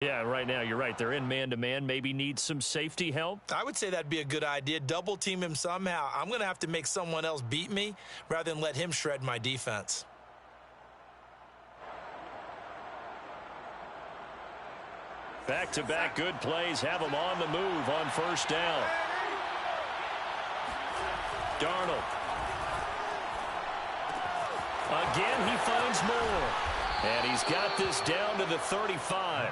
Yeah, right now you're right. They're in man-to-man. Maybe need some safety help. I would say that'd be a good idea. Double team him somehow. I'm going to have to make someone else beat me rather than let him shred my defense. Back-to-back good plays have him on the move on first down. Darnold. Again, he finds more. And he's got this down to the 35.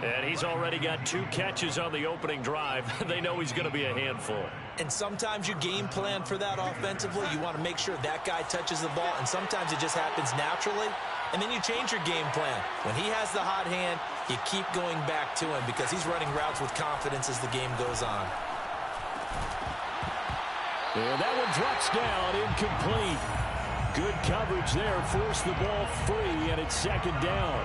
And he's already got 2 catches on the opening drive. They know he's going to be a handful. And sometimes you game plan for that offensively. You want to make sure that guy touches the ball, and sometimes it just happens naturally. And then you change your game plan. When he has the hot hand, you keep going back to him because he's running routes with confidence as the game goes on. And that one drops down, incomplete. Good coverage there, forced the ball free, and it's second down.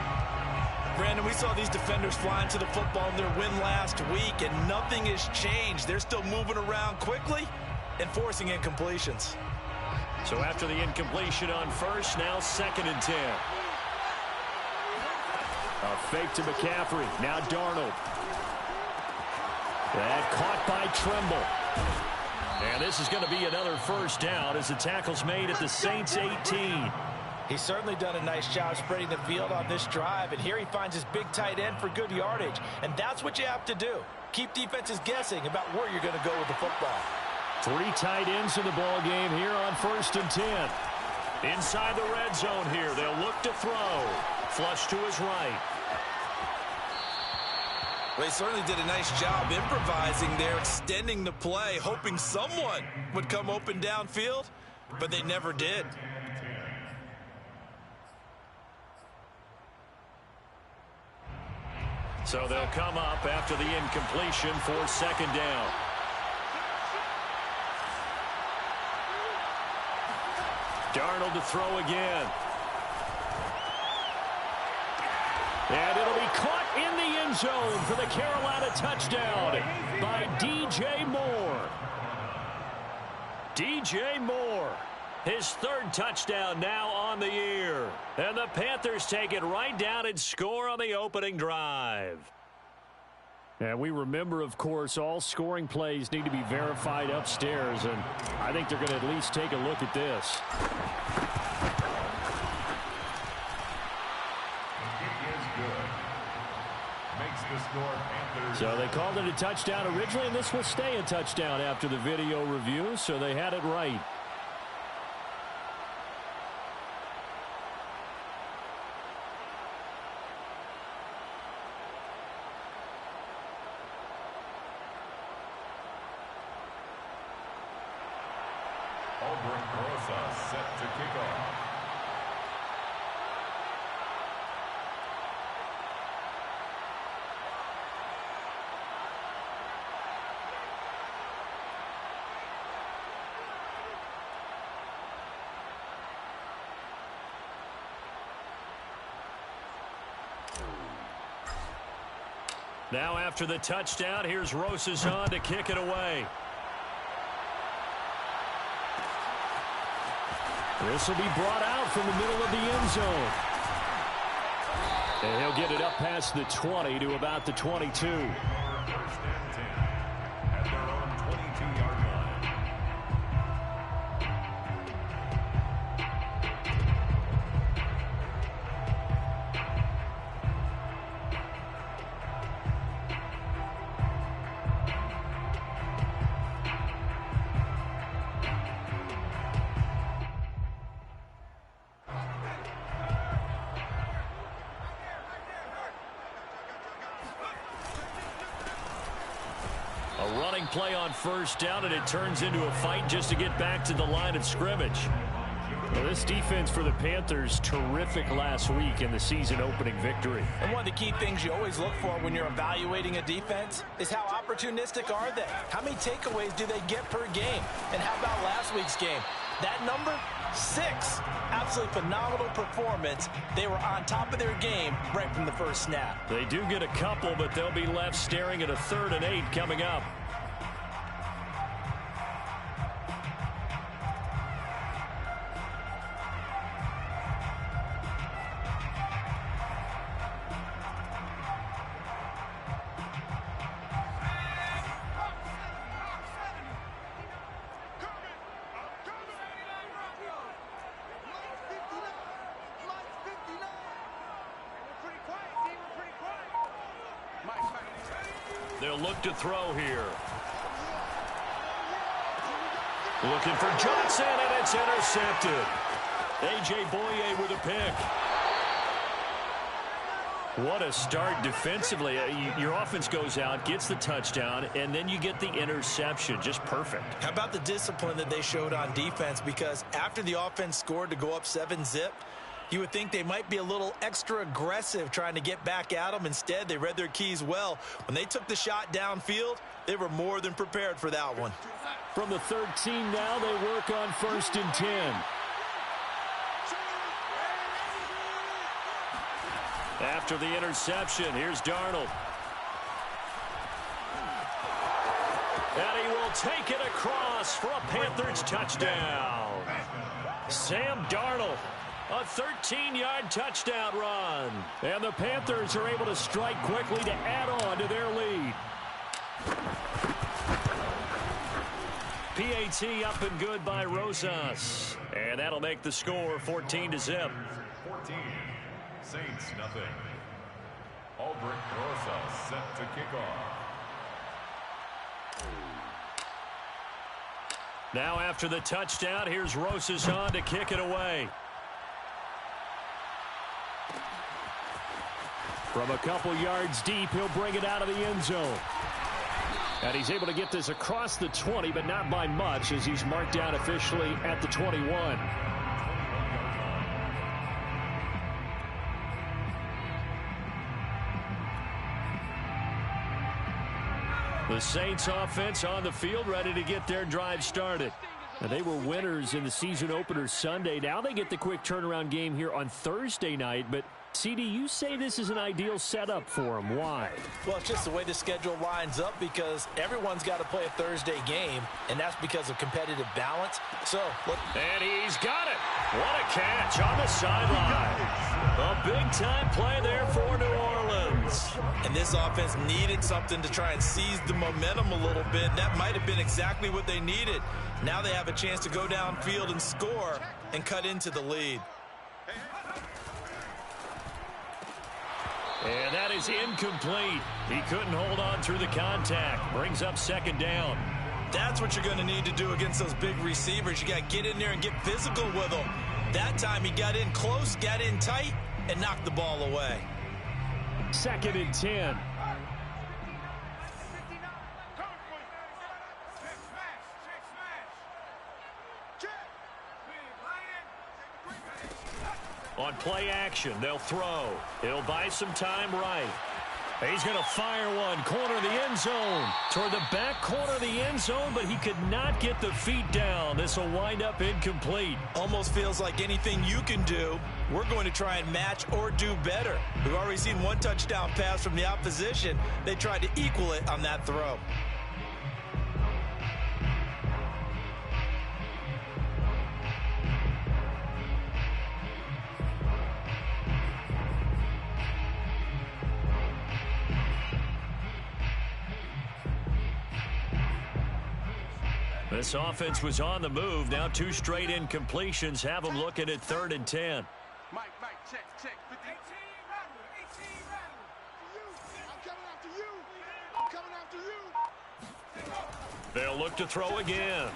Brandon, we saw these defenders flying to the football in their win last week, and nothing has changed. They're still moving around quickly and forcing incompletions. So after the incompletion on first, now 2nd and 10. A fake to McCaffrey. Now Darnold. And caught by Tremble. And this is going to be another first down as the tackle's made at the Saints 18. He's certainly done a nice job spreading the field on this drive, and here he finds his big tight end for good yardage. And that's what you have to do. Keep defenses guessing about where you're going to go with the football. 3 tight ends in the ball game here on 1st and 10. Inside the red zone here, they'll look to throw. Flush to his right. Well, they certainly did a nice job improvising there, extending the play, hoping someone would come open downfield, but they never did. So they'll come up after the incompletion for 2nd down. Darnold to throw again. And it'll be caught in the end zone for the Carolina touchdown by DJ Moore. DJ Moore, his 3rd touchdown now on the year. And the Panthers take it right down and score on the opening drive. And we remember, of course, all scoring plays need to be verified upstairs, and I think they're going to at least take a look at this. So they called it a touchdown originally, and this will stay a touchdown after the video review, so they had it right. Set to kick off. Now after the touchdown, here's Rosazon to kick it away. This will be brought out from the middle of the end zone. And he'll get it up past the 20 to about the 22. First and 10 at their own 22-yard line. Running play on first down, and it turns into a fight just to get back to the line of scrimmage. Well, this defense for the Panthers, terrific last week in the season-opening victory. And one of the key things you always look for when you're evaluating a defense is how opportunistic are they? How many takeaways do they get per game? And how about last week's game? That number, 6. Absolutely phenomenal performance. They were on top of their game right from the first snap. They do get a couple, but they'll be left staring at a 3rd and 8 coming up. They'll look to throw here. Looking for Johnson, and it's intercepted. A.J. Boye with a pick. What a start defensively. Your offense goes out, gets the touchdown, and then you get the interception. Just perfect. How about the discipline that they showed on defense? Because after the offense scored to go up 7-zip, you would think they might be a little extra aggressive trying to get back at them. Instead, they read their keys well. When they took the shot downfield, they were more than prepared for that one. From the 13 now, they work on 1st and 10. After the interception, here's Darnold. And he will take it across for a Panthers touchdown. Sam Darnold, a 13-yard touchdown run. And the Panthers are able to strike quickly to add on to their lead. PAT up and good by Rosas. And that'll make the score 14-zip. 14. Saints nothing. Aldrich Rosas set to kick off. Now after the touchdown, here's Rosas on to kick it away. From a couple yards deep, he'll bring it out of the end zone. And he's able to get this across the 20, but not by much, as he's marked down officially at the 21. The Saints offense on the field, ready to get their drive started. Now, they were winners in the season opener Sunday. Now they get the quick turnaround game here on Thursday night, but CD, you say this is an ideal setup for them. Why? Well, it's just the way the schedule lines up because everyone's got to play a Thursday game, and that's because of competitive balance. And he's got it. What a catch on the sideline. A big-time play there for New Orleans. And this offense needed something to try and seize the momentum a little bit. That might have been exactly what they needed. Now they have a chance to go downfield and score and cut into the lead. And that is incomplete. He couldn't hold on through the contact. Brings up 2nd down. That's what you're going to need to do against those big receivers. You got to get in there and get physical with them. That time he got in close, got in tight, and knocked the ball away. 2nd and 10. On play action, they'll throw. It'll buy some time right. He's going to fire one, corner of the end zone. Toward the back corner of the end zone, but he could not get the feet down. This will wind up incomplete. Almost feels like anything you can do, we're going to try and match or do better. We've already seen one touchdown pass from the opposition. They tried to equal it on that throw. This offense was on the move. Now 2 straight incompletions have them looking at 3rd and 10. Mike, check. 18 I'm coming after you. They'll look to throw again.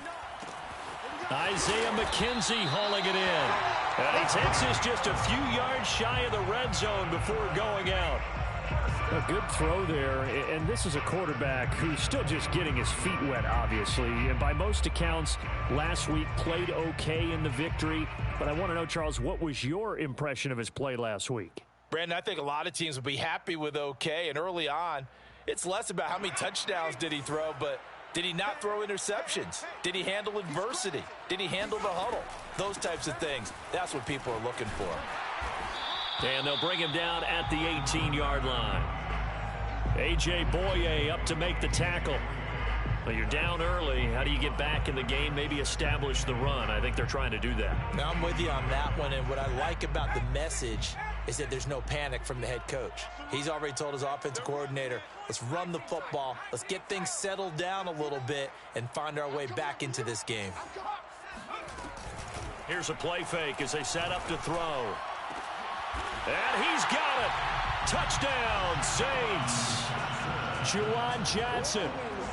Isaiah McKenzie hauling it in. And he takes this just a few yards shy of the red zone before going out. A good throw there, and this is a quarterback who's still just getting his feet wet, obviously. And by most accounts, last week played okay in the victory. But I want to know, Charles, what was your impression of his play last week? Brandon, I think a lot of teams would be happy with okay. And early on, it's less about how many touchdowns did he throw, but did he not throw interceptions? Did he handle adversity? Did he handle the huddle? Those types of things. That's what people are looking for. And they'll bring him down at the 18-yard line. A.J. Boye up to make the tackle. Well, you're down early. How do you get back in the game, maybe establish the run? I think they're trying to do that. Now I'm with you on that one, and what I like about the message is that there's no panic from the head coach. He's already told his offensive coordinator, let's run the football, let's get things settled down a little bit and find our way back into this game. Here's a play fake as they set up to throw. And he's got it. Touchdown, Saints. Juwan Johnson,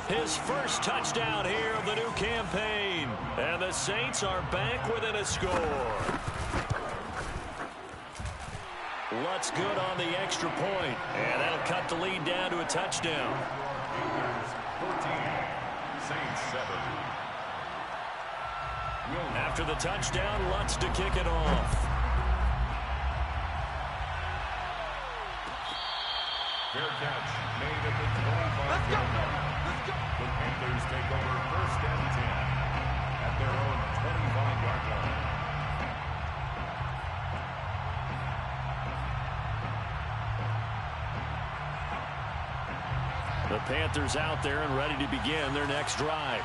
his first touchdown here of the new campaign. And the Saints are back within a score. Lutz good on the extra point, and that'll cut the lead down to a touchdown. 14, Saints 7. After the touchdown, Lutz to kick it off. Fair catch made at the 25-yard line. The Panthers take over 1st and 10 at their own 25-yard line. The Panthers out there and ready to begin their next drive.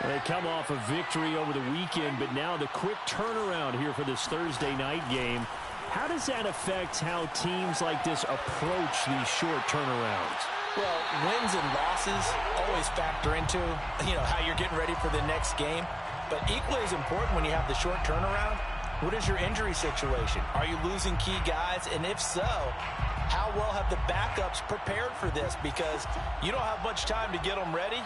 They come off a victory over the weekend, but now the quick turnaround here for this Thursday night game. How does that affect how teams like this approach these short turnarounds? Well, wins and losses always factor into, how you're getting ready for the next game. But equally as important when you have the short turnaround, what is your injury situation? Are you losing key guys? And if so, how well have the backups prepared for this? Because you don't have much time to get them ready.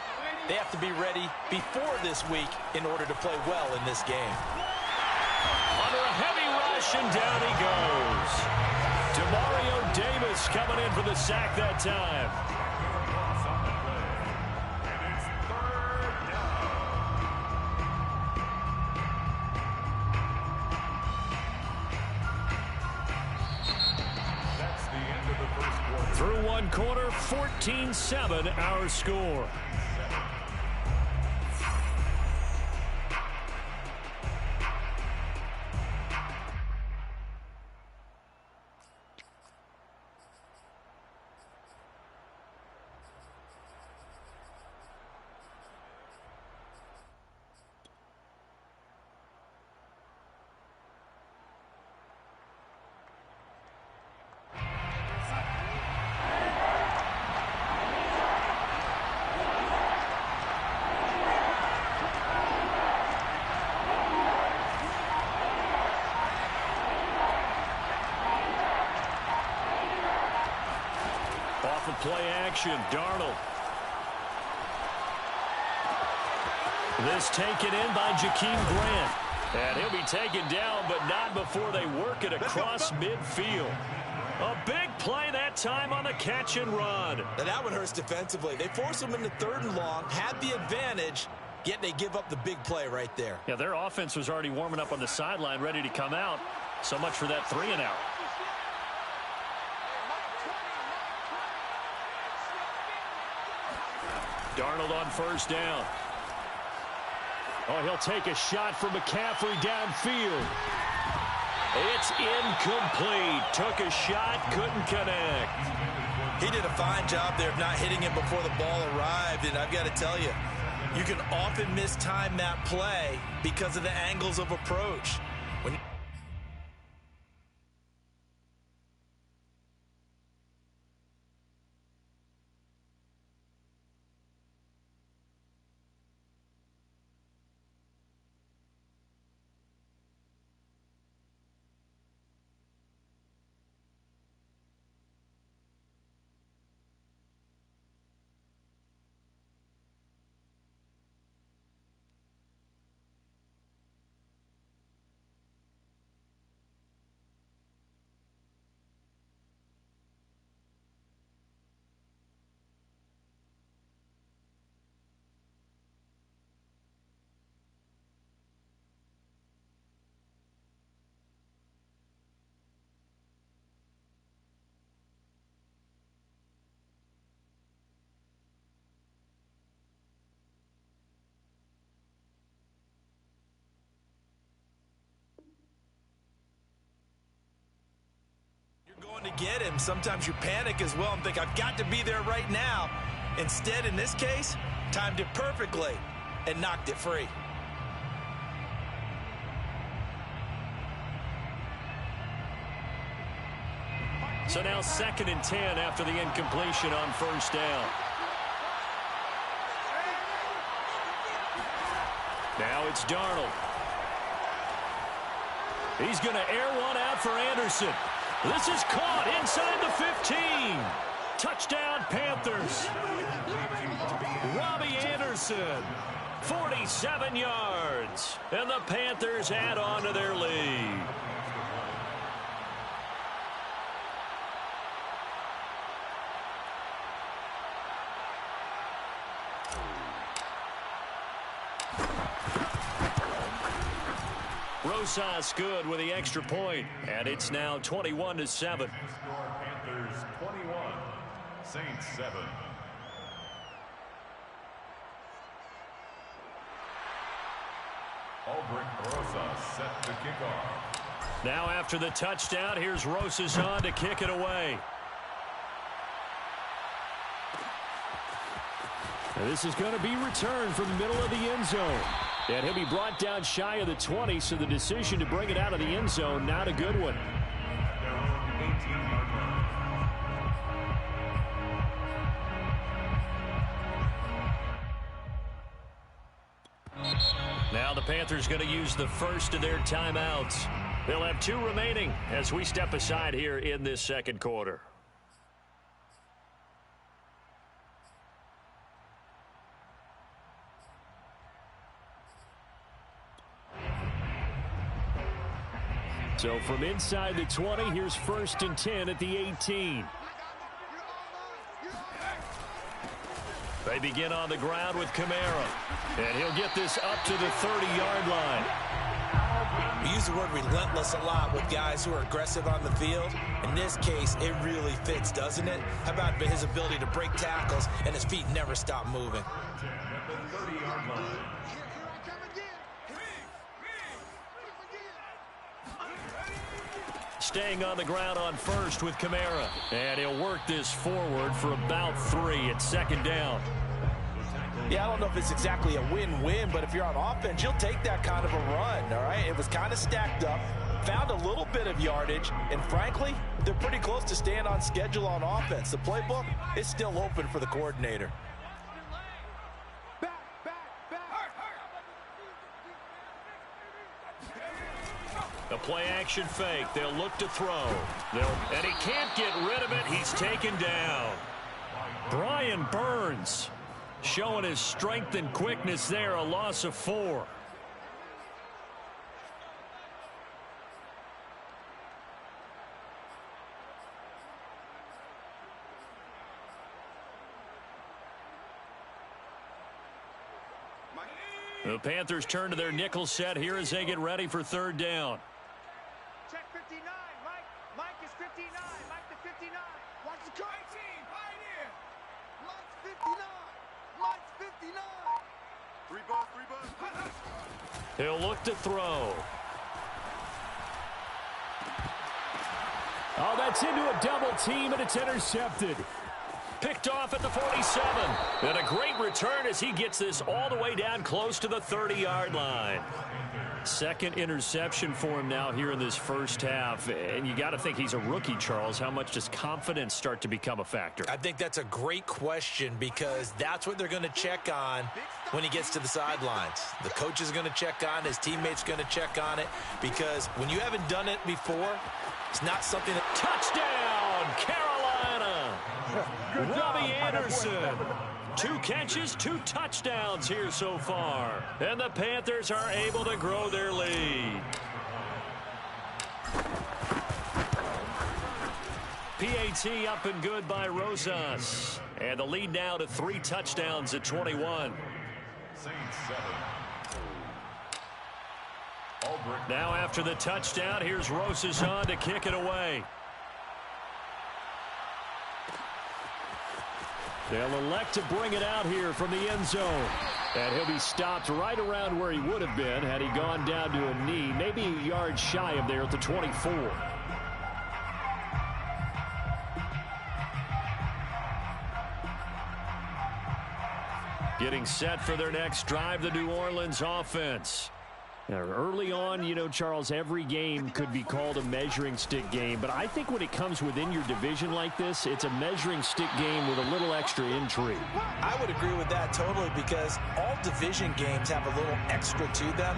They have to be ready before this week in order to play well in this game. Under a heavy rush, and down he goes. Demario Davis coming in for the sack that time. And it's 3rd down. That's the end of the first quarter. Through one quarter, 14-7 our score. Off of play action, Darnold. This taken in by Jakeem Grant. And he'll be taken down, but not before they work it across midfield. A big play that time on the catch and run. Now that one hurts defensively. They force them into 3rd and long, had the advantage, yet they give up the big play right there. Yeah, their offense was already warming up on the sideline, ready to come out. So much for that 3-and-out. Darnold on 1st down. Oh, he'll take a shot from McCaffrey downfield. It's incomplete. Took a shot, couldn't connect. He did a fine job there of not hitting it before the ball arrived, and I've got to tell you, you can often mistime that play because of the angles of approach. Going to get him. Sometimes you panic as well and think, I've got to be there right now. Instead, in this case, timed it perfectly and knocked it free. So now 2nd and 10 after the incompletion on 1st down. Now it's Darnold. He's going to air one out for Anderson. This is caught inside the 15. Touchdown, Panthers. Robbie Anderson, 47 yards. And the Panthers add on to their lead. Rosas good with the extra point, and it's now 21-7. Panthers 21, Saints 7. Albrecht Rosas set the kickoff. Now after the touchdown, here's Rosas on to kick it away. And this is going to be returned from the middle of the end zone. And he'll be brought down shy of the 20, so the decision to bring it out of the end zone, not a good one. Their own 18-yard line. Now the Panthers going to use the first of their timeouts. They'll have 2 remaining as we step aside here in this second quarter. So from inside the 20, here's 1st and 10 at the 18. They begin on the ground with Kamara. And he'll get this up to the 30-yard line. We use the word relentless a lot with guys who are aggressive on the field. In this case, it really fits, doesn't it? How about his ability to break tackles and his feet never stop moving? At the 30-yard line. Staying on the ground on first with Kamara. And he'll work this forward for about 3 at 2nd down. Yeah, I don't know if it's exactly a win-win, but if you're on offense, you'll take that kind of a run, all right? It was kind of stacked up, found a little bit of yardage, and frankly, they're pretty close to staying on schedule on offense. The playbook is still open for the coordinator. A play-action fake. They'll look to throw. And he can't get rid of it. He's taken down. Brian Burns showing his strength and quickness there. A loss of 4. The Panthers turn to their nickel set here as they get ready for 3rd down. Check 59, Mike. Mike is 59. Mike the 59. Watch the cut. 18, right here. Mike's 59. Mike's 59. 3 balls, 3 balls. He'll look to throw. Oh, that's into a double team, and it's intercepted. Picked off at the 47. And a great return as he gets this all the way down close to the 30-yard line. 2nd interception for him now here in this first half. And you got to think he's a rookie, Charles. How much does confidence start to become a factor? I think that's a great question because that's what they're going to check on when he gets to the sidelines. The coach is going to check on it. His teammates going to check on it because when you haven't done it before, it's not something that... Touchdown, Carolina! Robbie Anderson. 2 catches, 2 touchdowns here so far. And the Panthers are able to grow their lead. PAT up and good by Rosas. And the lead now to 3 touchdowns at 21. Saints 7. Albrecht. Now after the touchdown, here's Rosas on to kick it away. They'll elect to bring it out here from the end zone. And he'll be stopped right around where he would have been had he gone down to a knee, maybe a yard shy of there at the 24. Getting set for their next drive, the New Orleans offense. Now, early on, you know, Charles, every game could be called a measuring stick game. But I think when it comes within your division like this, it's a measuring stick game with a little extra intrigue. I would agree with that totally because all division games have a little extra to them.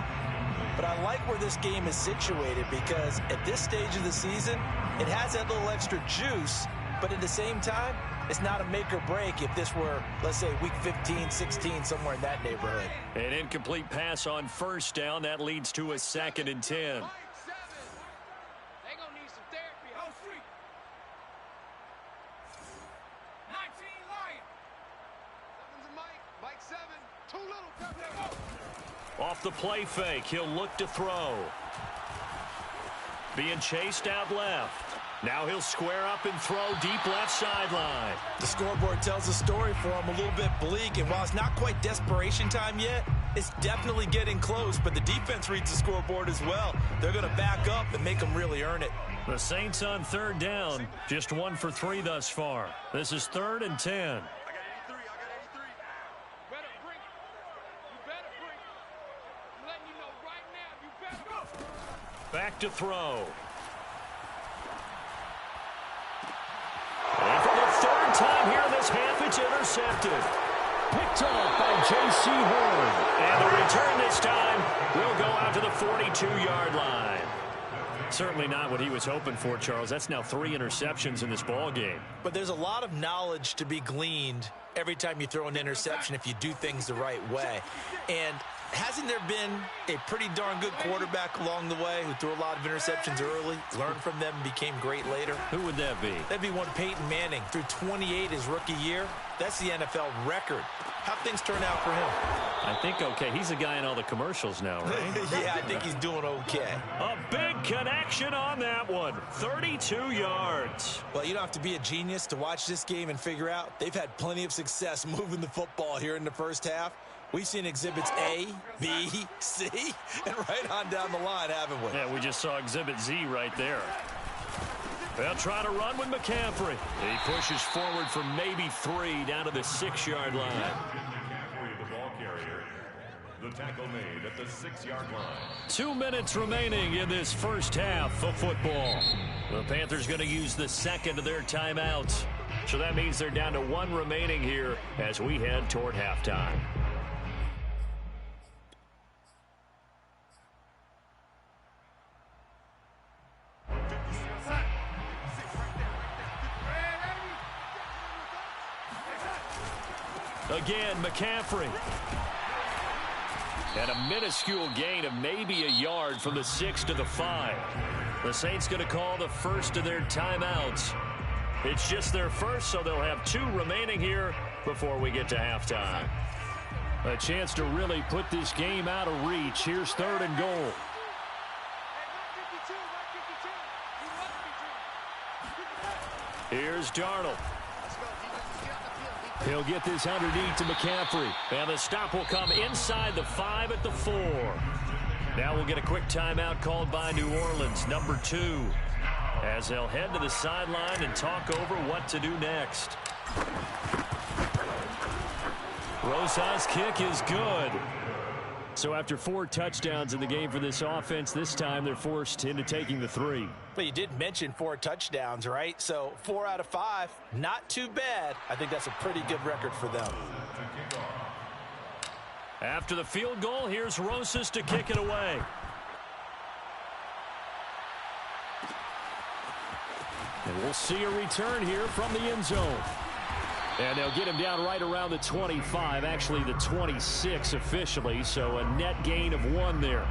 But I like where this game is situated because at this stage of the season, it has that little extra juice. But at the same time, It's not a make or break if this were, let's say, week 15, 16, somewhere in that neighborhood. An incomplete pass on first down. That leads to a 2nd and 10. Off the play fake, he'll look to throw. Being chased out left. Now he'll square up and throw deep left sideline. The scoreboard tells a story for him, a little bit bleak, and while it's not quite desperation time yet, it's definitely getting close, but the defense reads the scoreboard as well. They're going to back up and make them really earn it. The Saints on 3rd down, just 1 for 3 thus far. This is 3rd and 10. Back to throw. And for the 3rd time here in this half, it's intercepted. Picked off by J.C. Horn. And the return this time will go out to the 42-yard line. Certainly not what he was hoping for, Charles. That's now 3 interceptions in this ball game. But there's a lot of knowledge to be gleaned every time you throw an interception if you do things the right way. And hasn't there been a pretty darn good quarterback along the way who threw a lot of interceptions early, learned from them, and became great later? Who would that be? That'd be one Peyton Manning. Threw 28 his rookie year. That's the NFL record. How'd things turn out for him? I think okay. He's a guy in all the commercials now, right? Yeah, I think he's doing okay. A big connection on that one. 32 yards. Well, you don't have to be a genius to watch this game and figure out they've had plenty of success moving the football here in the first half. We've seen exhibits A, B, C, and right on down the line, haven't we? Yeah, we just saw exhibit Z right there. They'll try to run with McCaffrey. He pushes forward for maybe 3 down to the 6-yard line. McCaffrey, the ball carrier. The tackle made at the 6-yard line. 2 minutes remaining in this first half of football. The Panthers going to use the 2nd of their timeouts. So that means they're down to 1 remaining here as we head toward halftime. Again, McCaffrey. And a minuscule gain of maybe a yard from the 6 to the 5. The Saints going to call the first of their timeouts. It's just their first, so they'll have 2 remaining here before we get to halftime. A chance to really put this game out of reach. Here's 3rd and goal. Here's Darnold. He'll get this underneath to McCaffrey. And the stop will come inside the 5 at the 4. Now we'll get a quick timeout called by New Orleans, number 2, as they'll head to the sideline and talk over what to do next. Rosas' kick is good. So after 4 touchdowns in the game for this offense, this time they're forced into taking the 3. But you did mention 4 touchdowns, right? So 4 out of 5, not too bad. I think that's a pretty good record for them. After the field goal, here's Rosas to kick it away. And we'll see a return here from the end zone. And they'll get him down right around the 25, actually the 26 officially, so a net gain of 1 there.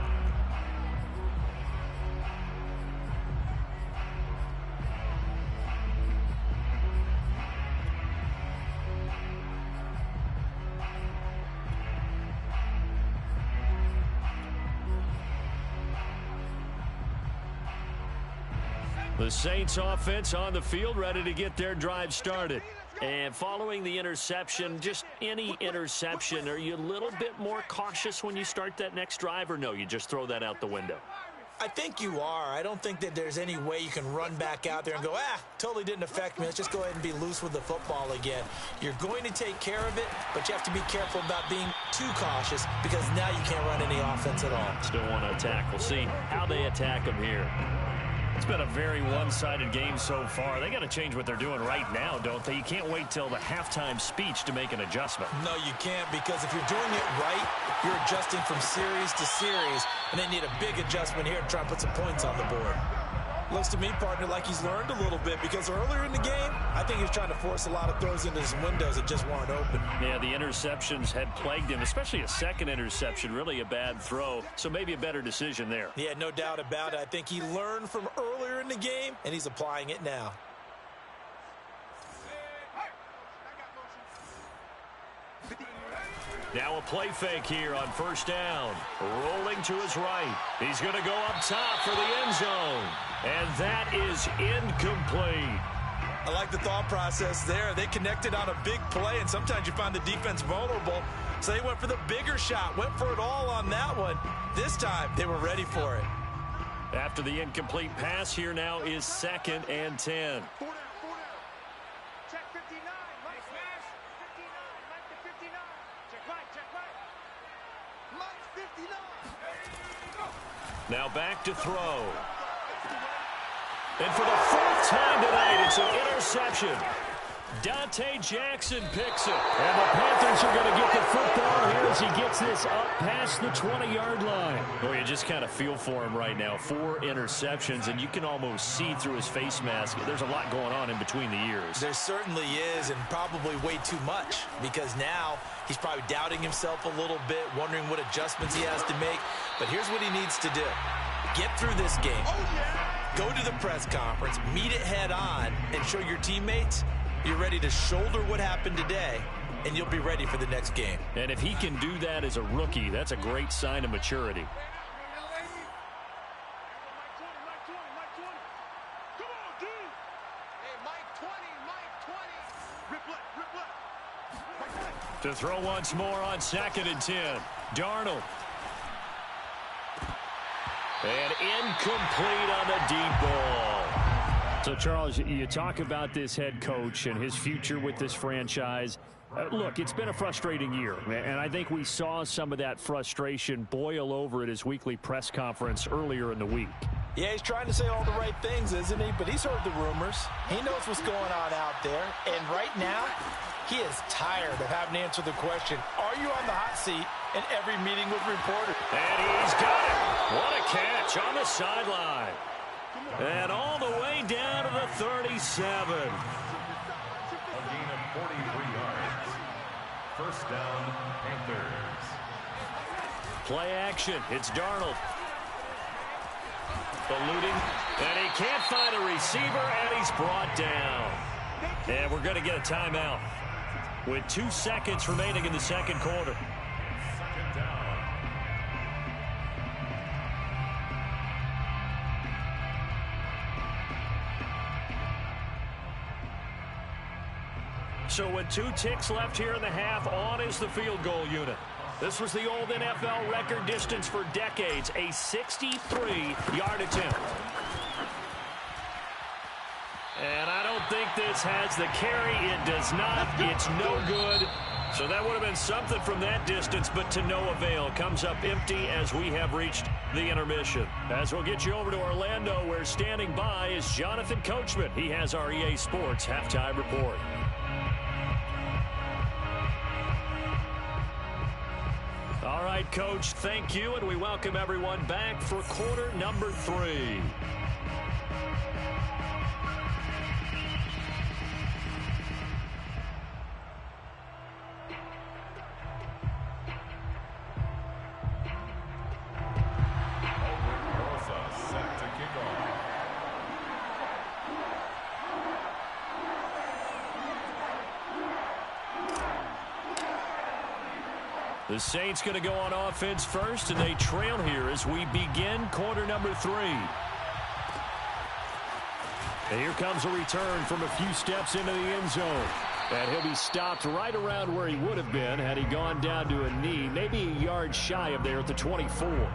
The Saints offense on the field, ready to get their drive started. And following the interception, just any interception, are you a little bit more cautious when you start that next drive, or no, you just throw that out the window? I think you are. I don't think that there's any way you can run back out there and go, totally didn't affect me. Let's just go ahead and be loose with the football again. You're going to take care of it, but you have to be careful about being too cautious because now you can't run any offense at all. Still want to attack. We'll see how they attack them here. It's been a very one-sided game so far. They got to change what they're doing right now, don't they? You can't wait till the halftime speech to make an adjustment. No, you can't, because if you're doing it right, you're adjusting from series to series, and they need a big adjustment here to try and put some points on the board. Looks to me, partner, like he's learned a little bit because earlier in the game, I think he was trying to force a lot of throws into some windows that just weren't open. Yeah, the interceptions had plagued him, especially a second interception, really a bad throw. So maybe a better decision there. Yeah, no doubt about it. I think he learned from earlier in the game, and he's applying it now. Now a play fake here on first down. Rolling to his right. He's going to go up top for the end zone. And that is incomplete. I like the thought process there. They connected on a big play, and sometimes you find the defense vulnerable. So they went for the bigger shot, went for it all on that one. This time, they were ready for it. After the incomplete pass, here now is 2nd and 10. Check 59. Mike smash. 59. Mike to 59. Check right. Check right. Mike's 59. Now back to throw. And for the 4th time tonight, it's an interception. Dante Jackson picks it. And the Panthers are going to get the football here as he gets this up past the 20-yard line. Well, you just kind of feel for him right now. 4 interceptions, and you can almost see through his face mask. There's a lot going on in between the ears. There certainly is, and probably way too much, because now he's probably doubting himself a little bit, wondering what adjustments he has to make. But here's what he needs to do. Get through this game. Go to the press conference, meet it head on, and show your teammates you're ready to shoulder what happened today, and you'll be ready for the next game. And if he can do that as a rookie, that's a great sign of maturity. Mike 20. Come on, dude. Hey, Mike 20. Rip left. To throw once more on 2nd and 10. Darnold. And incomplete on the deep ball. So, Charles, you talk about this head coach and his future with this franchise. Look, it's been a frustrating year, and I think we saw some of that frustration boil over at his weekly press conference earlier in the week. Yeah, he's trying to say all the right things, isn't he? But he's heard the rumors. He knows what's going on out there. And right now, he is tired of having to answer the question, are you on the hot seat in every meeting with reporters? And he's got it. What a catch on the sideline. And all the way down to the 37. A gain of 43 yards. First down, Panthers. Play action. It's Darnold. Eluding. And he can't find a receiver, and he's brought down. And we're going to get a timeout with 2 seconds remaining in the second quarter. Second down. So with 2 ticks left here in the half, on is the field goal unit. This was the old NFL record distance for decades, a 63-yard attempt. And I don't think this has the carry. It does not. It's no good. So that would have been something from that distance, but to no avail. Comes up empty as we have reached the intermission. As we'll get you over to Orlando, where standing by is Jonathan Coachman. He has our EA Sports halftime report. All right, Coach, thank you, and we welcome everyone back for quarter number 3. Set to kick off. The Saints going to go on offense first, and they trail here as we begin quarter number 3. And here comes a return from a few steps into the end zone. And he'll be stopped right around where he would have been had he gone down to a knee, maybe a yard shy of there at the 24.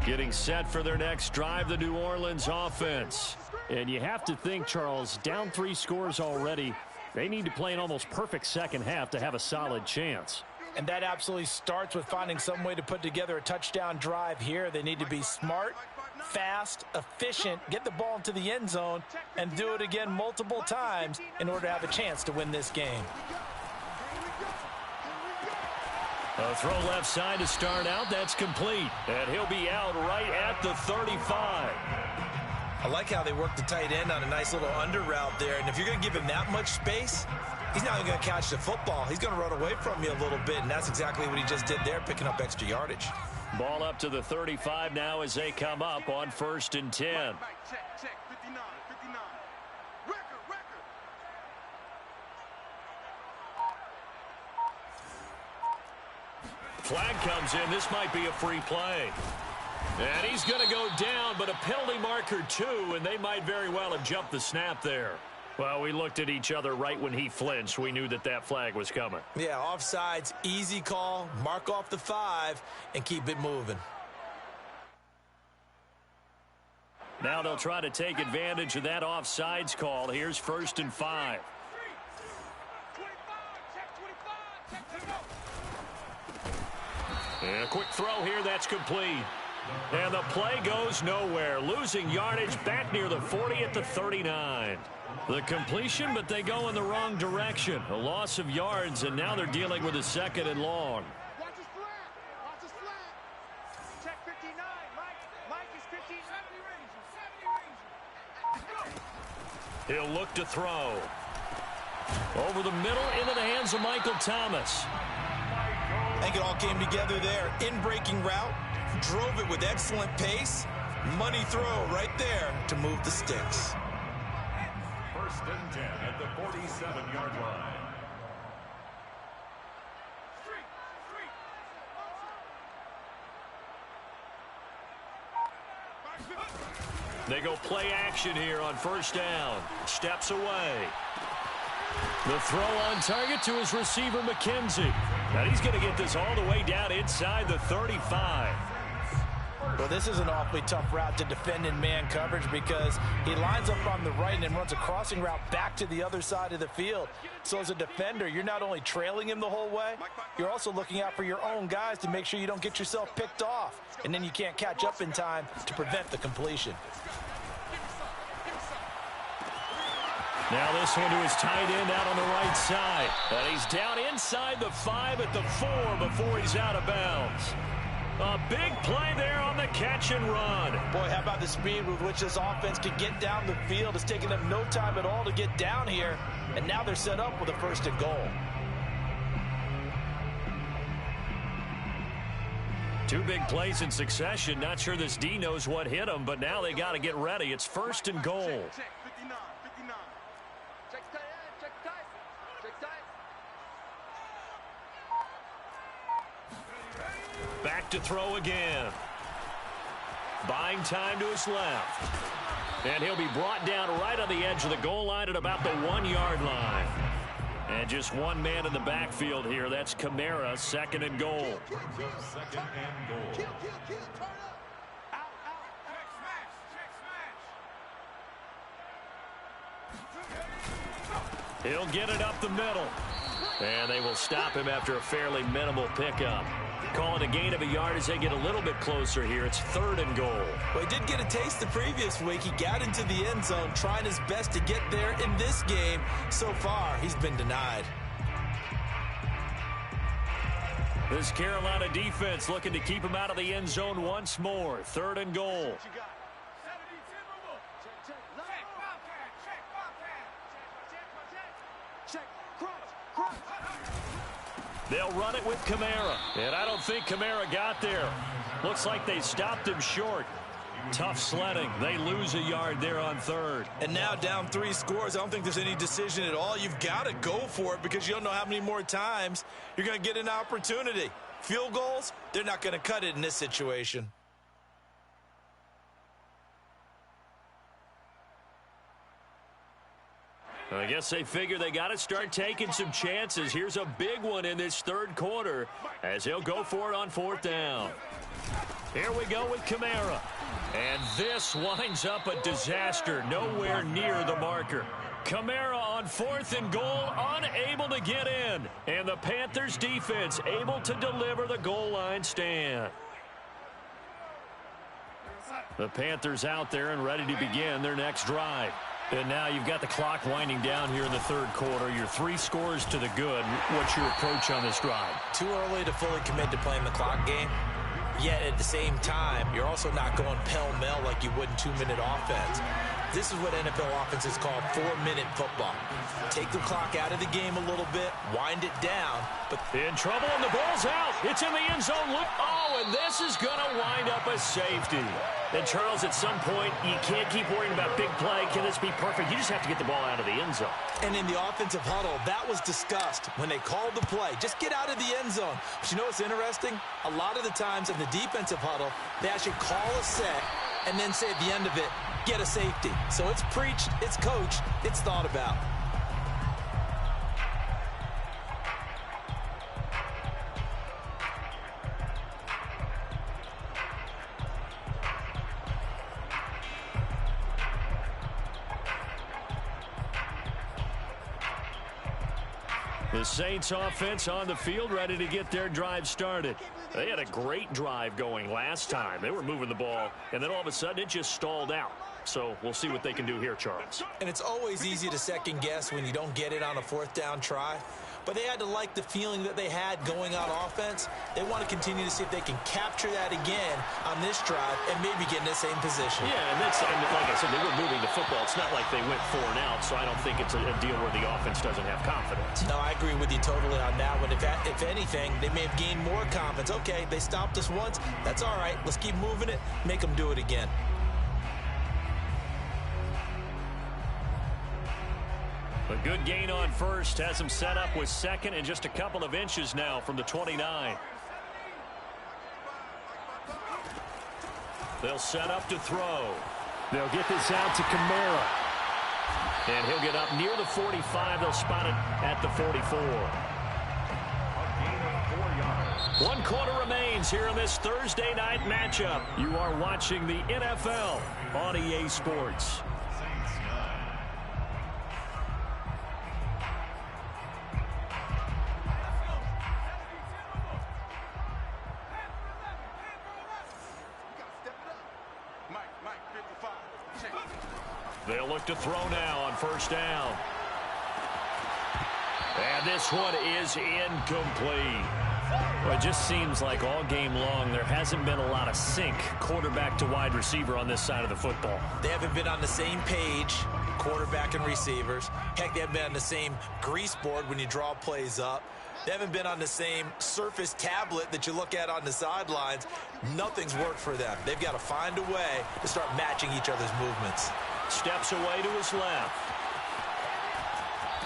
Getting set for their next drive, the New Orleans offense. And you have to think, Charles, down 3 scores already. They need to play an almost perfect second half to have a solid chance. And that absolutely starts with finding some way to put together a touchdown drive here. They need to be smart, fast, efficient, get the ball into the end zone, and do it again multiple times in order to have a chance to win this game. A throw left side to start out. That's complete. And he'll be out right at the 35. I like how they work the tight end on a nice little under route there. And if you're going to give him that much space, he's not even going to catch the football. He's going to run away from you a little bit, and that's exactly what he just did there, picking up extra yardage. Ball up to the 35 now as they come up on 1st and 10. Check, 59, 59. Record. Flag comes in. This might be a free play. And he's going to go down, but a penalty marker too, and they might very well have jumped the snap there. Well, we looked at each other right when he flinched. We knew that that flag was coming. Yeah, offsides, easy call, mark off the 5, and keep it moving. Now they'll try to take advantage of that offsides call. Here's 1st and 5. And a quick throw here, that's complete. And the play goes nowhere. Losing yardage back near the 40 at the 39. The completion, but they go in the wrong direction. A loss of yards, and now they're dealing with a 2nd and long. Watch his flat. Watch his flat. Check 59. Mike is 15. 70 range. He'll look to throw. Over the middle, into the hands of Michael Thomas. I think it all came together there. In-breaking route, drove it with excellent pace. Money throw right there to move the sticks. 1st and 10 at the 47-yard line. They go play action here on 1st down. Steps away. The throw on target to his receiver, McKenzie. Now he's going to get this all the way down inside the 35. Well, this is an awfully tough route to defend in man coverage because he lines up on the right and then runs a crossing route back to the other side of the field. So as a defender, you're not only trailing him the whole way, you're also looking out for your own guys to make sure you don't get yourself picked off. And then you can't catch up in time to prevent the completion. Now this one to his tight end out on the right side. And he's down inside the 5 at the 4 before he's out of bounds. A big play there on the catch and run. Boy, how about the speed with which this offense can get down the field? It's taken them no time at all to get down here. And now they're set up with a 1st and goal. 2 big plays in succession. Not sure this D knows what hit him, but now they got to get ready. It's 1st and goal. Check 59. Check tight end. Check tight. Check tight. Back to throw again. Buying time to his left. And he'll be brought down right on the edge of the goal line at about the 1-yard line. And just one man in the backfield here. That's Kamara, 2nd and goal. 2nd and goal. Kill. Turn up. Out. Check smash. He'll get it up the middle. And they will stop him after a fairly minimal pickup. Calling a gain of a yard as they get a little bit closer here. It's 3rd and goal. Well, he did get a taste the previous week. He got into the end zone, trying his best to get there in this game. So far, he's been denied. This Carolina defense looking to keep him out of the end zone once more. 3rd and goal. They'll run it with Kamara. And I don't think Kamara got there. Looks like they stopped him short. Tough sledding. They lose a yard there on 3rd. And now down 3 scores. I don't think there's any decision at all. You've got to go for it because you don't know how many more times you're going to get an opportunity. Field goals, they're not going to cut it in this situation. I guess they figure they got to start taking some chances. Here's a big one in this 3rd quarter as he'll go for it on 4th down. Here we go with Kamara. And this winds up a disaster. Nowhere near the marker. Kamara on 4th and goal, unable to get in. And the Panthers defense able to deliver the goal line stand. The Panthers out there and ready to begin their next drive. And now you've got the clock winding down here in the third quarter. You're 3 scores to the good. What's your approach on this drive? Too early to fully commit to playing the clock game. Yet at the same time, you're also not going pell-mell like you would in 2-minute offense. This is what NFL offenses call 4-minute football. Take the clock out of the game a little bit, wind it down. But in trouble, and the ball's out. It's in the end zone. Oh, and this is going to wind up a safety. And, Charles, at some point, you can't keep worrying about big play. Can this be perfect? You just have to get the ball out of the end zone. And in the offensive huddle, that was discussed when they called the play. Just get out of the end zone. But you know what's interesting? A lot of the times in the defensive huddle, they actually call a set and then say at the end of it, get a safety. So it's preached, it's coached, it's thought about. The Saints offense on the field, ready to get their drive started. They had a great drive going last time. They were moving the ball, and then all of a sudden it just stalled out. So we'll see what they can do here, Charles. And it's always easy to second guess when you don't get it on a 4th down try. But they had to like the feeling that they had going on offense. They want to continue to see if they can capture that again on this drive and maybe get in the same position. Yeah, and like I said, they were moving the football. It's not like they went 4 and out, so I don't think it's a deal where the offense doesn't have confidence. No, I agree with you totally on that one. If anything, they may have gained more confidence. Okay, they stopped us once. That's all right. Let's keep moving it. Make them do it again. A good gain on first has him set up with second and just a couple of inches now from the 29. They'll set up to throw. They'll get this out to Kamara. And he'll get up near the 45. They'll spot it at the 44. A gain of 4 yards. 1 quarter remains here in this Thursday night matchup. You are watching the NFL on EA Sports. They'll look to throw now on first down. And this one is incomplete. Well, it just seems like all game long there hasn't been a lot of sync quarterback to wide receiver on this side of the football. They haven't been on the same page, quarterback and receivers. Heck, they haven't been on the same grease board when you draw plays up. They haven't been on the same surface tablet that you look at on the sidelines. Nothing's worked for them. They've got to find a way to start matching each other's movements. Steps away to his left.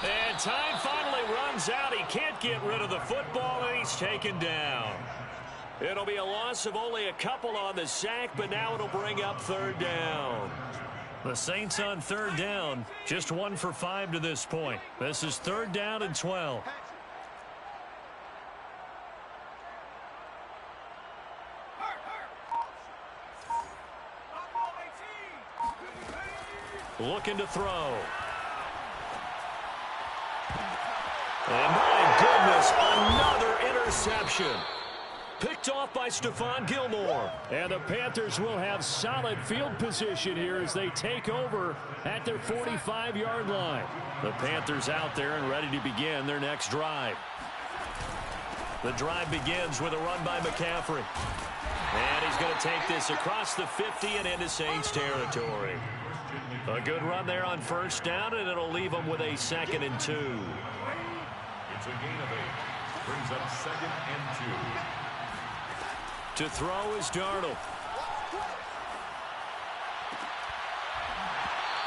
And time finally runs out. He can't get rid of the football, and he's taken down. It'll be a loss of only a couple on the sack, but now it'll bring up 3rd down. The Saints on 3rd down, just 1 for 5 to this point. This is 3rd down and 12. Looking to throw. And my goodness, another interception. Picked off by Stephon Gilmore. And the Panthers will have solid field position here as they take over at their 45-yard line. The Panthers out there and ready to begin their next drive. The drive begins with a run by McCaffrey. And he's going to take this across the 50 and into Saints territory. A good run there on first down, and it'll leave them with a 2nd and 2. It's a gain of 8. Brings up 2nd and 2. To throw is Darnold.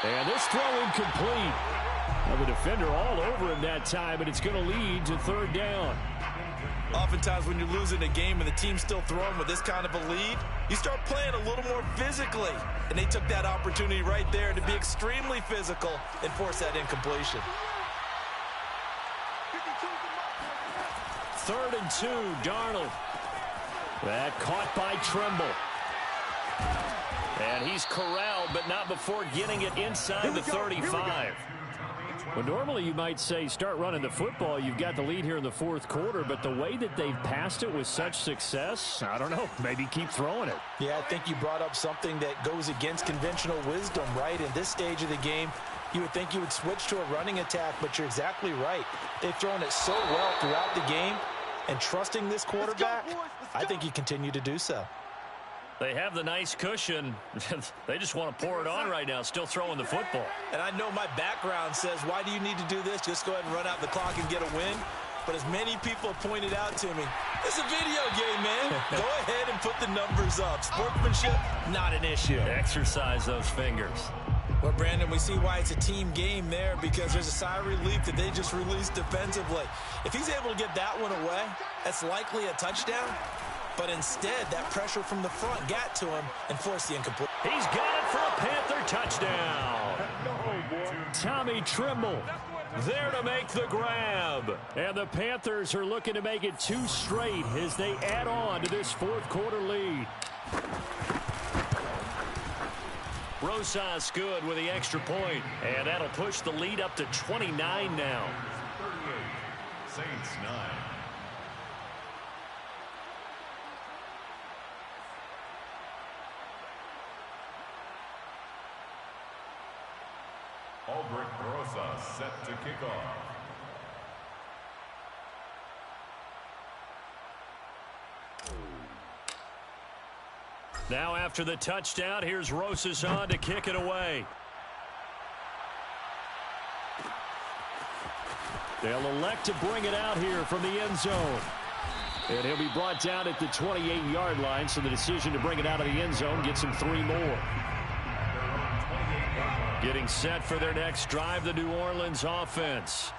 And this throw incomplete. Well, the defender all over him that time, and it's going to lead to 3rd down. Oftentimes when you're losing a game and the team's still throwing with this kind of a lead, you start playing a little more physically. And they took that opportunity right there to be extremely physical and force that incompletion. 3rd and 2, Darnold. That caught by Trimble. And he's corralled, but not before getting it inside the 35. Well, normally you might say start running the football. You've got the lead here in the 4th quarter, but the way that they've passed it with such success, I don't know, maybe keep throwing it. Yeah, I think you brought up something that goes against conventional wisdom, right? In this stage of the game, You would think you would switch to a running attack, but you're exactly right. They've thrown it so well throughout the game, and trusting this quarterback, I think you continue to do so. They have the nice cushion. They just want to pour it on right now, still throwing the football. And I know my background says, why do you need to do this? Just go ahead and run out the clock and get a win. But as many people pointed out to me, it's a video game, man. Go ahead and put the numbers up. Sportsmanship, not an issue. Exercise those fingers. Well, Brandon, we see why it's a team game there, because there's a sigh of relief that they just released defensively. If he's able to get that one away, that's likely a touchdown. But instead, that pressure from the front got to him and forced the incomplete. He's got it for a Panther touchdown. Tommy Trimble there to make the grab. And the Panthers are looking to make it 2 straight as they add on to this fourth-quarter lead. Rosas good with the extra point, and that'll push the lead up to 29 now. 38, Saints 9. Albrecht Rosas set to kick off. Now after the touchdown, here's Rosas on to kick it away. They'll elect to bring it out here from the end zone. And he'll be brought down at the 28-yard line, so the decision to bring it out of the end zone gets him 3 more. Getting set for their next drive, the New Orleans offense.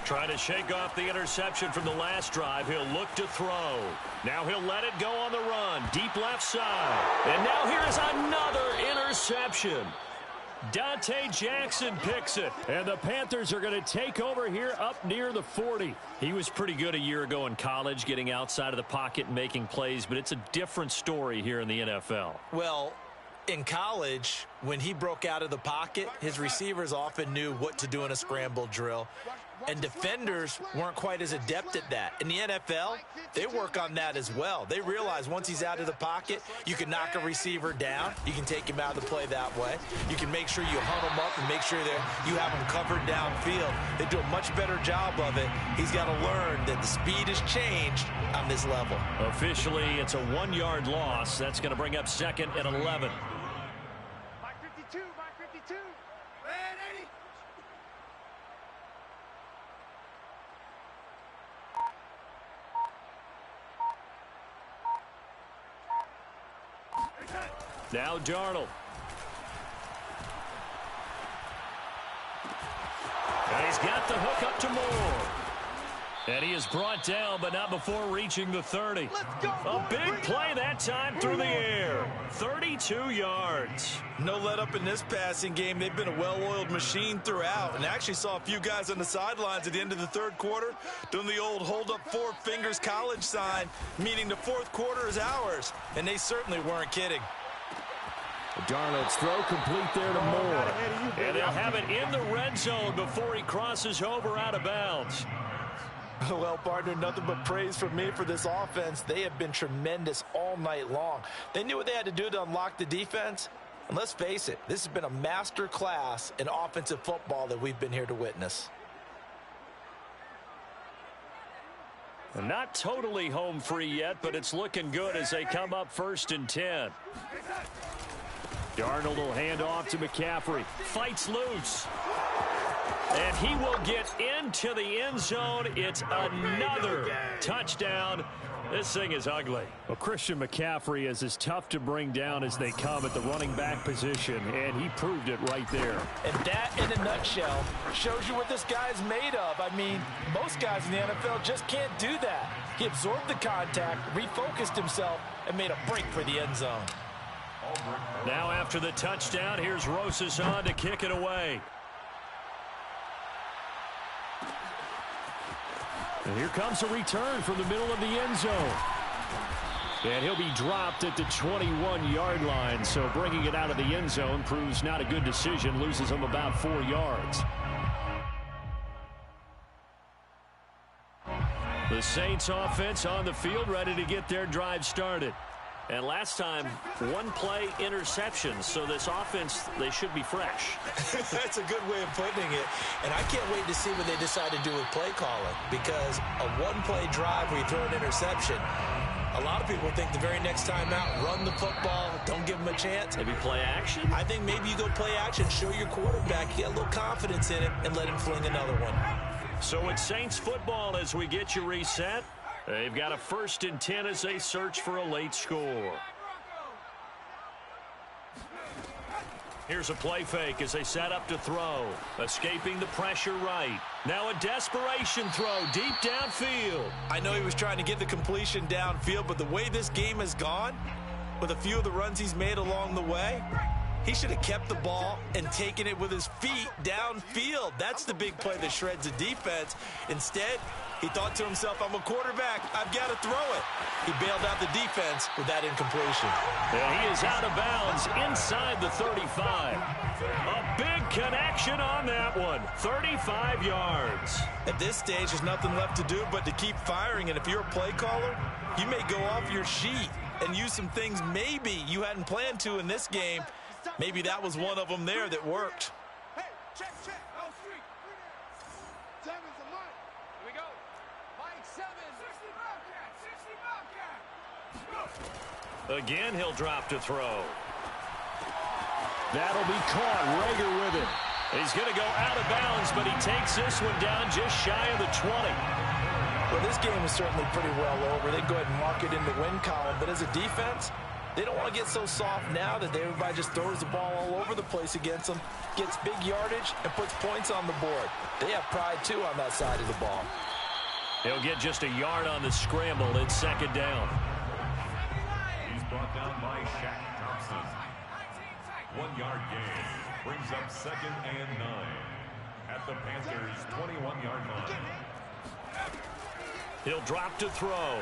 Trying to shake off the interception from the last drive. He'll look to throw. Now he'll let it go on the run. Deep left side. And now here is another interception. Dante Jackson picks it. And the Panthers are going to take over here up near the 40. He was pretty good a year ago in college, getting outside of the pocket and making plays, but it's a different story here in the NFL. Well, in college, when he broke out of the pocket, his receivers often knew what to do in a scramble drill. And defenders weren't quite as adept at that. In the NFL, they work on that as well. They realize once he's out of the pocket, you can knock a receiver down. You can take him out of the play that way. You can make sure you hunt him up and make sure that you have him covered downfield. They do a much better job of it. He's got to learn that the speed has changed on this level. Officially, it's a 1-yard loss. That's going to bring up 2nd and 11. Mike 52, Mike 52. Ready? Now Darnold. And he's got the hook up to Moore. And he is brought down, but not before reaching the 30. A big play that time through the air. 32 yards. No let up in this passing game. They've been a well-oiled machine throughout, and actually saw a few guys on the sidelines at the end of the third quarter doing the old hold up 4 fingers college sign, meaning the fourth quarter is ours, and they certainly weren't kidding. Darnold's throw complete there to Moore. And they'll have it in the red zone before he crosses over out of bounds. Well, partner, nothing but praise from me for this offense. They have been tremendous all night long. They knew what they had to do to unlock the defense. And let's face it, this has been a master class in offensive football that we've been here to witness. And not totally home free yet, but it's looking good as they come up 1st and 10. Darnold will hand off to McCaffrey. Fights loose. And he will get into the end zone. It's another touchdown. This thing is ugly. Well, Christian McCaffrey is as tough to bring down as they come at the running back position, and he proved it right there. And that, in a nutshell, shows you what this guy's made of. I mean, most guys in the NFL just can't do that. He absorbed the contact, refocused himself, and made a break for the end zone. Now after the touchdown, here's Rosas on to kick it away. And here comes a return from the middle of the end zone. And he'll be dropped at the 21-yard line, so bringing it out of the end zone proves not a good decision, loses him about 4 yards. The Saints offense on the field, ready to get their drive started. And last time, one-play interceptions. So this offense, they should be fresh. That's a good way of putting it. And I can't wait to see what they decide to do with play calling. Because a one-play drive where you throw an interception, a lot of people think the very next time out, run the football, don't give them a chance. Maybe play action? I think maybe you go play action, show your quarterback, get a little confidence in it, and let him fling another one. So it's Saints football as we get you reset. They've got a 1st and 10 as they search for a late score. Here's a play fake as they set up to throw. Escaping the pressure right. Now a desperation throw deep downfield. I know he was trying to get the completion downfield, but the way this game has gone, with a few of the runs he's made along the way, he should have kept the ball and taken it with his feet downfield. That's the big play that shreds the defense. Instead, he thought to himself, I'm a quarterback, I've got to throw it. He bailed out the defense with that incompletion. And he is out of bounds inside the 35. A big connection on that one. 35 yards. At this stage, there's nothing left to do but to keep firing. And if you're a play caller, you may go off your sheet and use some things maybe you hadn't planned to in this game. Maybe that was one of them there that worked. Hey, check. L Street. 7's a Mike. Here we go. Mike 7. 60 Bobcat. Again, he'll drop to throw. That'll be caught. Rager with it. He's going to go out of bounds, but he takes this one down just shy of the 20. Well, this game is certainly pretty well over. They go ahead and mark it in the win column, but as a defense, they don't want to get so soft now that everybody just throws the ball all over the place against them, gets big yardage, and puts points on the board. They have pride, too, on that side of the ball. He'll get just a yard on the scramble. It's 2nd down. He's brought down by Shaq Thompson. 1-yard gain brings up 2nd and 9 at the Panthers' 21-yard line. He'll drop to throw.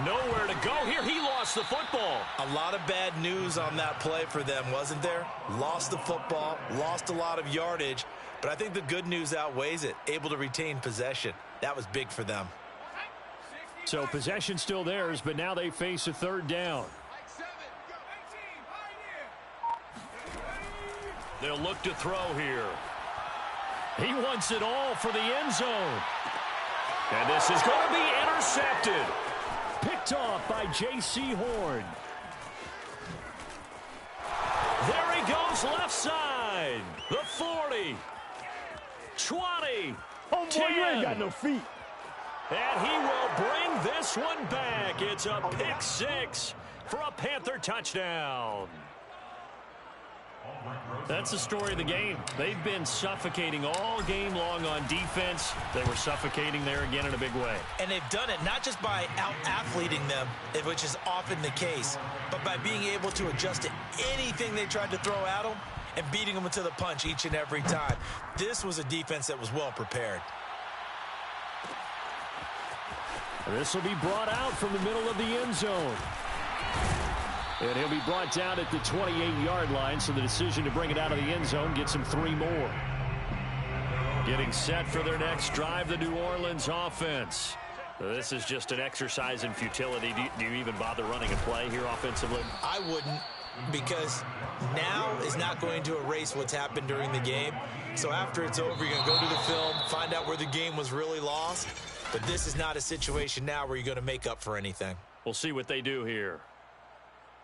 Nowhere to go here. He lost the football. A lot of bad news on that play for them, wasn't there? Lost the football, lost a lot of yardage, but I think the good news outweighs it. Able to retain possession. That was big for them. So possession still theirs, but now they face a 3rd down. They'll look to throw here. He wants it all for the end zone. And this is going to be intercepted. Picked off by J.C. Horn. There he goes left side. The 40. 20. Oh, boy, 10. you ain't got no feet. And he will bring this one back. It's a pick 6 for a Panther touchdown. That's the story of the game. They've been suffocating all game long on defense. They were suffocating there again in a big way. And they've done it not just by out-athleting them, which is often the case, but by being able to adjust to anything they tried to throw at them and beating them to the punch each and every time. This was a defense that was well prepared. This will be brought out from the middle of the end zone. And he'll be brought down at the 28-yard line, so the decision to bring it out of the end zone gets him 3 more. Getting set for their next drive, the New Orleans offense. This is just an exercise in futility. Do you even bother running a play here offensively? I wouldn't, because now is not going to erase what's happened during the game. So after it's over, you're going to go to the film, find out where the game was really lost. But this is not a situation now where you're going to make up for anything. We'll see what they do here.